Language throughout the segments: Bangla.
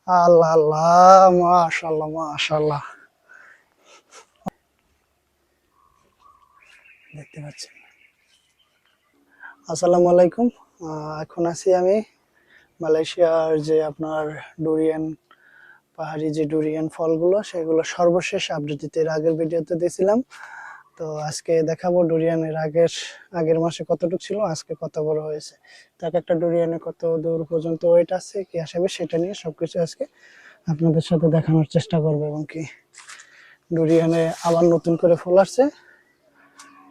আল্লাহ আল্লাহ, মাশাআল্লাহ মাশাআল্লাহ। দেখতে পাচ্ছেন। আসসালামু আলাইকুম। এখন আছি আমি মালয়েশিয়ার যে আপনার ডুরিয়ান, পাহাড়ি যে ডুরিয়ান ফলগুলো সেগুলো সর্বশেষ আপডেট দিতে এর আগের ভিডিওতে দিয়েছিলাম। তো আজকে দেখাবো ডুরিয়ানের আগের মাসে কতটুকু ছিল, আজকে কত বড় হয়েছে। তাকে একটা ডুরিয়ানে কত দূর পর্যন্ত ওয়েট আছে, কি আসবে সেটা নিয়ে সবকিছু আজকে আপনাদের সাথে দেখানোর চেষ্টা করবো। এবং কি ডুরিয়ানে আবার নতুন করে ফুল আসছে,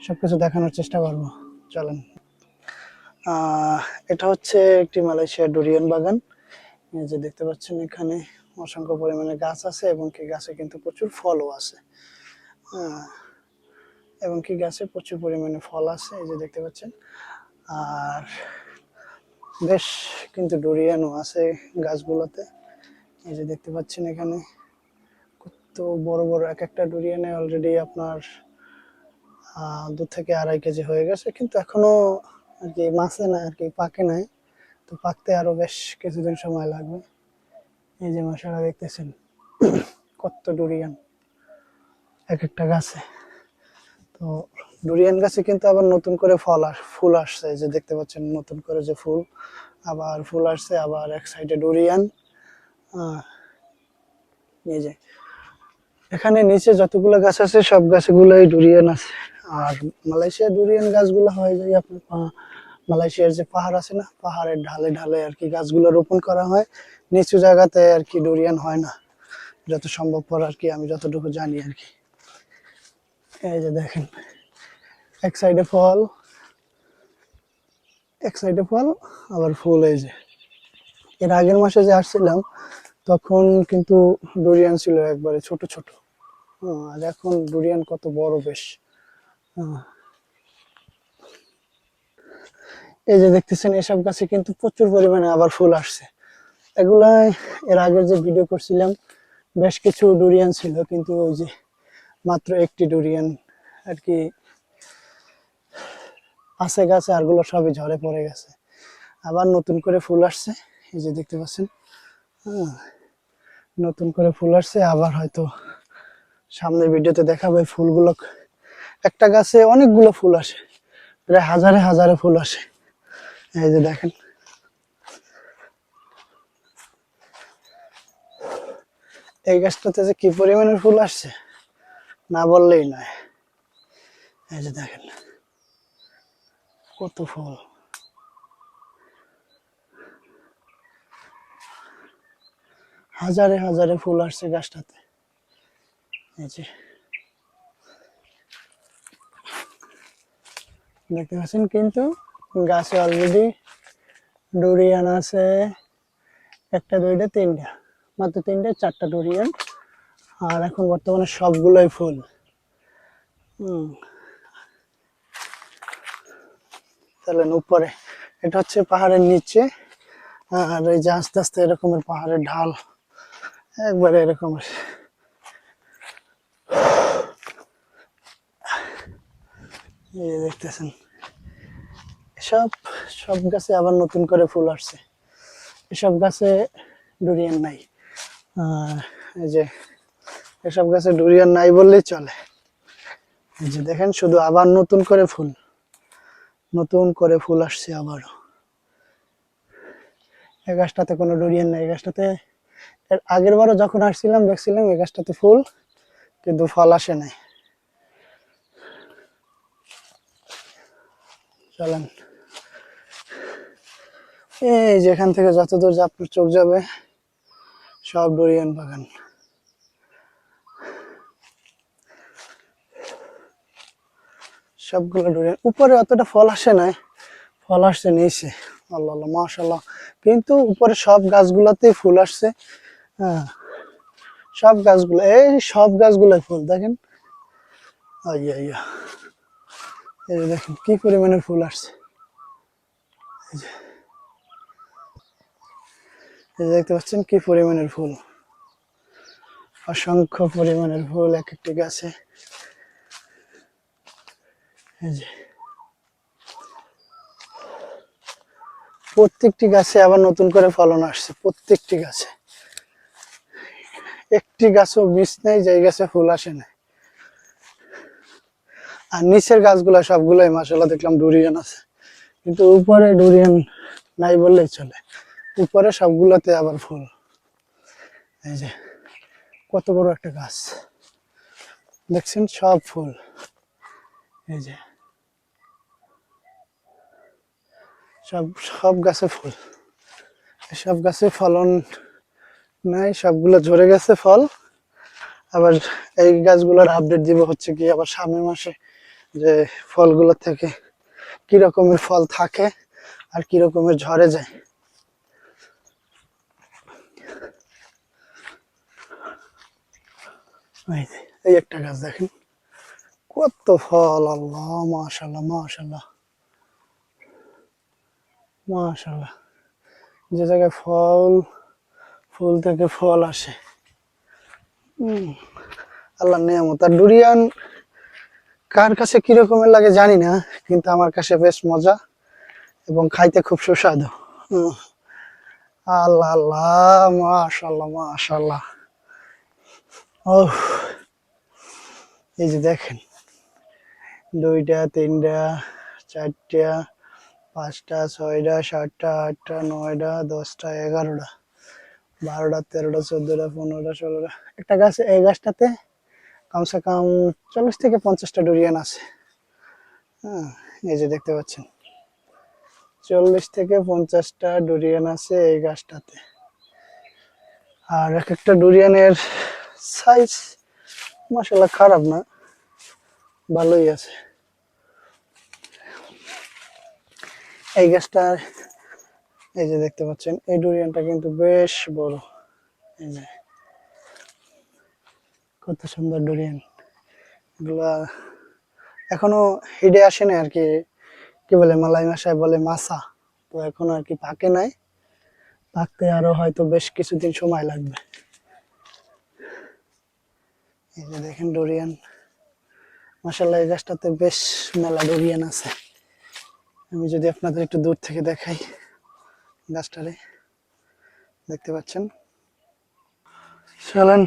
সবকিছু দেখানোর চেষ্টা করবো। চলেন। আহ এটা হচ্ছে একটি মালয়েশিয়ার ডুরিয়ান বাগান। এই যে দেখতে পাচ্ছেন এখানে অসংখ্য পরিমাণে গাছ আছে এবং কি গাছে কিন্তু প্রচুর ফলও আছে। এবং কি গাছে প্রচুর পরিমাণে ফল আছে, এই যে দেখতে পাচ্ছেন। আর বেশ কিন্তু ডুরিয়ানও আছে গাছগুলোতে, এই যে দেখতে পাচ্ছেন এখানে কত বড় বড়। এক একটা ডুরিয়ানে অলরেডি আপনার 2 থেকে 2.5 কেজি হয়ে গেছে, কিন্তু এখনো আর কি মাছে না, আর কি পাকে নাই। তো পাকতে আরো বেশ কিছুদিন সময় লাগবে। এই যে মশারা দেখতেছেন কত ডুরিয়ান এক একটা গাছে। তো ডুরিয়ান গাছে কিন্তু আবার নতুন করে ফুল আসছে, যে দেখতে পাচ্ছেন নতুন করে যে ফুল, আবার ফুল আসছে। আবার এক সাইডে ডুরিয়ান। এই যে এখানে নিচে যতগুলো গাছ আছে সব গাছগুলোই ডুরিয়ান আছে। আর মালয়েশিয়ার ডুরিয়ান গাছগুলো হয় যে আপনার মালয়েশিয়ার যে পাহাড় আছে না, পাহাড়ের ঢালে ঢালে আর কি গাছগুলো রোপণ করা হয়। নিচু জায়গাতে আর কি ডুরিয়ান হয় না, যত সম্ভবপর আর কি, আমি যতটুকু জানি আর কি। এই যে দেখেন এক সাইডে ফল, এক সাইডে ফল, আবার ফুল। এই যে এর আগের মাসে যে আসছিলাম তখন কিন্তু ডুরিয়ান ছিল একবারে ছোট ছোট। আর এখন ডুরিয়ান কত বড় বেশ। এই যে দেখতেছেন এসব গাছে কিন্তু প্রচুর পরিমাণে আবার ফুল আসছে। এগুলাই এর আগের যে ভিডিও করছিলাম বেশ কিছু ডুরিয়ান ছিল, কিন্তু ওই যে মাত্র একটি ডুরিয়ান আর কি আছে গাছে, আরগুলো সবই ঝরে পড়ে গেছে। আবার নতুন করে ফুল আসছে, এই যে দেখতে পাচ্ছেন। নতুন করে ফুল আসছে, আবার হয়তো সামনের ভিডিওতে দেখাবো এই ফুলগুলো। একটা গাছে অনেকগুলো ফুল আসে, প্রায় হাজারে হাজারে ফুল আসে। এই যে দেখেন এই গাছটাতে যে কি পরিমাণের ফুল আসছে না বললেই নয়। এই যে দেখেন কত ফুল, হাজারে হাজারে ফুল আসছে গাছটাতে। এই যে দেখতে পাচ্ছেন, কিন্তু গাছে অলরেডি ডুরিয়ান আছে একটা, দুইটা, তিনটা, মাত্র তিনটা চারটা ডুরিয়ান। আর এখন বর্তমানে সবগুলোই ফুল। তাহলে উপরে এটা হচ্ছে পাহাড়ের নিচে। আর এই যে আস্তে আস্তে এরকমের পাহাড়ের ঢাল একবারে এরকম এই দেখতেছেন। এসব সব গাছে আবার নতুন করে ফুল আসছে, এসব গাছে ডুরিয়ান নাই। এই যে এসব গাছে ডুরিয়ান নাই বললেই চলে। এই যে দেখেন শুধু আবার নতুন করে ফুল, নতুন করে ফুল আসছে আবারও। এই গাছটাতে কোনো ডুরিয়ান নাই, এই গাছটাতে এর আগের বারও যখন আসছিলাম দেখছিলাম এই গাছটাতে ফুল, কিন্তু ফল আসে নাই। চলেন, এই যেখান থেকে যতদূর আপনার চোখ যাবে সব ডুরিয়ান বাগান। সবগুলো ডুরিয়ান। উপরে অতটা ফল আসে নাই, ফল আসছে নিচে। আল্লাহ আল্লাহ মাশাআল্লাহ, কিন্তু উপরে সব গাছগুলোতে ফুল আসছে। হ্যাঁ, সব গাছগুলো, এই সব গাছগুলোই ফুল দেখেন। আইয়া আইয়া, এই যে দেখেন কি পরিমাণে ফুল আসছে। এই যে দেখতে পাচ্ছেন কি পরিমাণের ফুল, অসংখ্য পরিমাণের ফুল এক একটি গাছে। এই যে প্রত্যেকটি গাছে আবার নতুন করে ফলন আসছে, প্রত্যেকটি গাছে। একটি গাছও মিস নেই যে গাছে ফুল আসে না। আর নিচের গাছগুলো সবগুলোই মাশাআল্লাহ দেখলাম ডুরিয়ান আছে, কিন্তু উপরে ডুরিয়ান নাই বললেই চলে। উপরে সবগুলোতে আবার ফুল। এই যে কত বড় একটা গাছ দেখছেন, সব ফুল। এই যে সব সব গাছে ফুল, সব গাছে ফলন নাই, সবগুলো ঝরে গেছে ফল। আবার এই গাছগুলোর আপডেট দিব হচ্ছে কি আবার সামনের মাসে, যে ফলগুলো থেকে কি রকমের ফল থাকে আর কি রকমের ঝরে যায়। এই একটা গাছ দেখেন কত ফল, আল্লাহ মাশাআল্লাহ মাশাআল্লাহ মাশাআল্লাহ। যে জায়গায় ফল, ফুল থেকে ফল আসে, আল্লাহর নিয়ামত। আর ডুরিয়ান কার কাছে কি রকমের লাগে জানি না, কিন্তু আমার কাছে বেশ মজা এবং খাইতে খুব সুস্বাদু। আল্লাহ আল্লাহ মাশাআল্লাহ মাশাআল্লাহ। ও এই যে দেখেন, দুইটা, তিনটা, চারটা, পাঁচটা, ছয়টা, সাতটা, আটটা, নয়টা, 10টা, 11টা, 12টা, 13টা, 14টা, 15টা, 16টা। একটা গাছে, এই গাছটাতে কমসে কম 40 থেকে 50টা ডুরিয়ান আছে। হ্যাঁ, এই যে দেখতে পাচ্ছেন 40 থেকে 50টা ডুরিয়ান আছে এই গাছটাতে। আর এক একটা ডুরিয়ানের সাইজ মাশাআল্লাহ খারাপ না, ভালোই আছে। এই গাছটা, এই যে দেখতে পাচ্ছেন, এই ডুরিয়ানটা কিন্তু বেশ বড়। এই যে কত সুন্দর ডুরিয়ান, এগুলা এখনো হিডে আসে না আর কি, কি বলে মালাই ভাষায় বলে মাসা, তো এখনো আর কি পাকে নাই, পাকতে আরো হয়তো বেশ কিছুদিন সময় লাগবে। এই যে দেখেন ডুরিয়ান, মাশাআল্লাহ এই গাছটাতে বেশ মেলা ডুরিয়ান আছে। আমি যদি আপনাদের একটু দূর থেকে দেখাই গাছটারে, দেখতে পাচ্ছেন। চলেন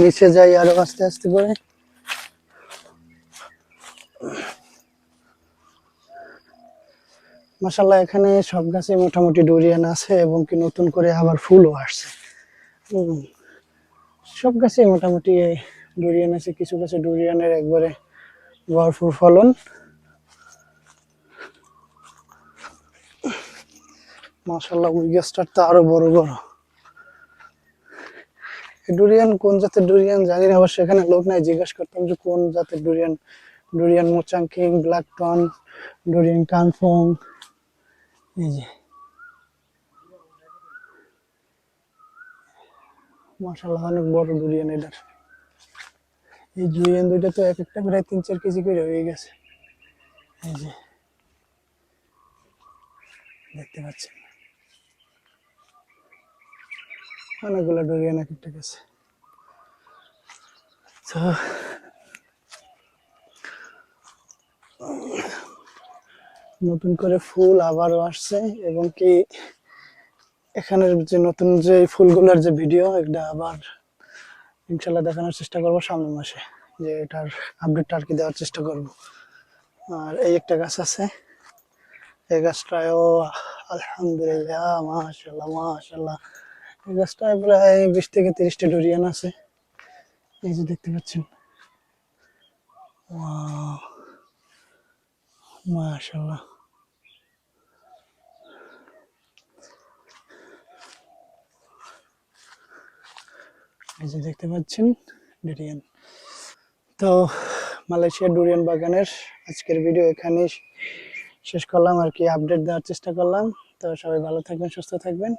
নিচে যাই আরো আস্তে আস্তে করে। মাশাআল্লাহ এখানে সব গাছে মোটামুটি ডুরিয়ান আছে এবং কি নতুন করে আবার ফুলও আসছে। সব গাছে মোটামুটি ডুরিয়ান আছে, কিছু গাছে ডুরিয়ানের একবারে ভরপুর ফলন। মাশাআল্লাহ ওই গাছটার তো আরো বড় বড়। ডুরিয়ান কোন জাতের ডুরিয়ান জানি না, অবশ্য এখানে লোক নাই, জিজ্ঞেস করতাম যে কোন জাতের durian. Durian musang king, black thorn, durian কানফং। এই যে মাশাআল্লাহ অনেক বড় ডুরিয়ান এটার। এই ডুরিয়ান দুইটা তো এক একটা প্রায় 3-4 কেজি করে হয়ে গেছে। এই যে দেখতে পাচ্ছেন অনেকগুলো ডুরিয়ান এক একটা গেছে। তো নতুন করে ফুল আবারও আসছে এবং কি এখানের যে নতুন যে ফুলগুলোর যে ভিডিও, এটা আবার ইনশাল্লাহ দেখানোর চেষ্টা করবো সামনের মাসে, যে এটার আপডেটটা আর কি দেওয়ার চেষ্টা করব। আর এই একটা গাছ আছে, এই গাছটাও আলহামদুলিল্লাহ মাশাআল্লাহ মাশাআল্লাহ, এই গাছটায় প্রায় 20 থেকে 30টা ডুরিয়ান আছে। এই যে দেখতে পাচ্ছেন, ওয়াও মাশাআল্লাহ। এই যে দেখতে পাচ্ছেন ডুরিয়ান। তো মালয়েশিয়ার ডুরিয়ান বাগানের আজকের ভিডিও এখানেই শেষ করলাম আর কি, আপডেট দেওয়ার চেষ্টা করলাম। তো সবাই ভালো থাকবেন, সুস্থ থাকবেন।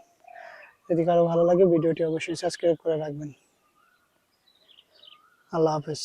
যদি কারো ভালো লাগে ভিডিওটি অবশ্যই সাবস্ক্রাইব করে রাখবেন। আল্লাহ হাফেজ।